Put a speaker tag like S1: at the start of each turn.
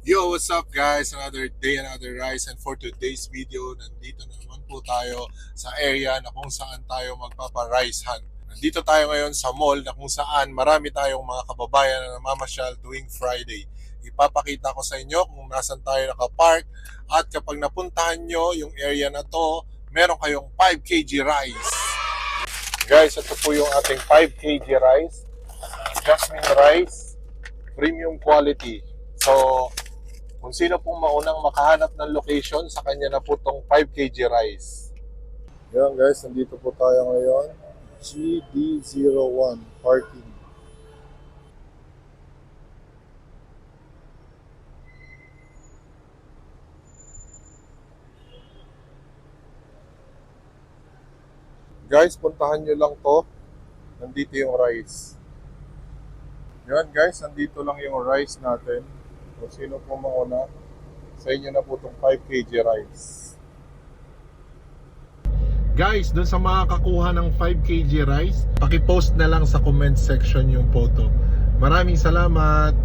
S1: Yo, what's up guys? Another day, another rise. And for today's video, nandito na naman po tayo sa area na kung saan tayo magpapa-rice hunt. Nandito tayo ngayon sa mall na kung saan marami tayong mga kababayan na namamasyal tuwing Friday. Ipapakita ko sa inyo kung nasan tayo nakapark at kapag napuntahan nyo yung area na to, meron kayong 5 kg rice. Guys, ito po yung ating 5 kg rice. Jasmine rice, premium quality. So, kung sino pong maunang makahanap ng location, sa kanya na po itong 5 kg rice. Yan guys, nandito po tayo ngayon. GD01 parking. Guys, puntahan nyo lang to. Nandito yung rice. Yan guys, nandito lang yung rice natin. Kung sino po mauna, sa inyo na po itong 5 kg rice. Guys, dun sa makakakuha ng 5 kg rice, paki-post na lang sa comment section yung photo. Maraming salamat!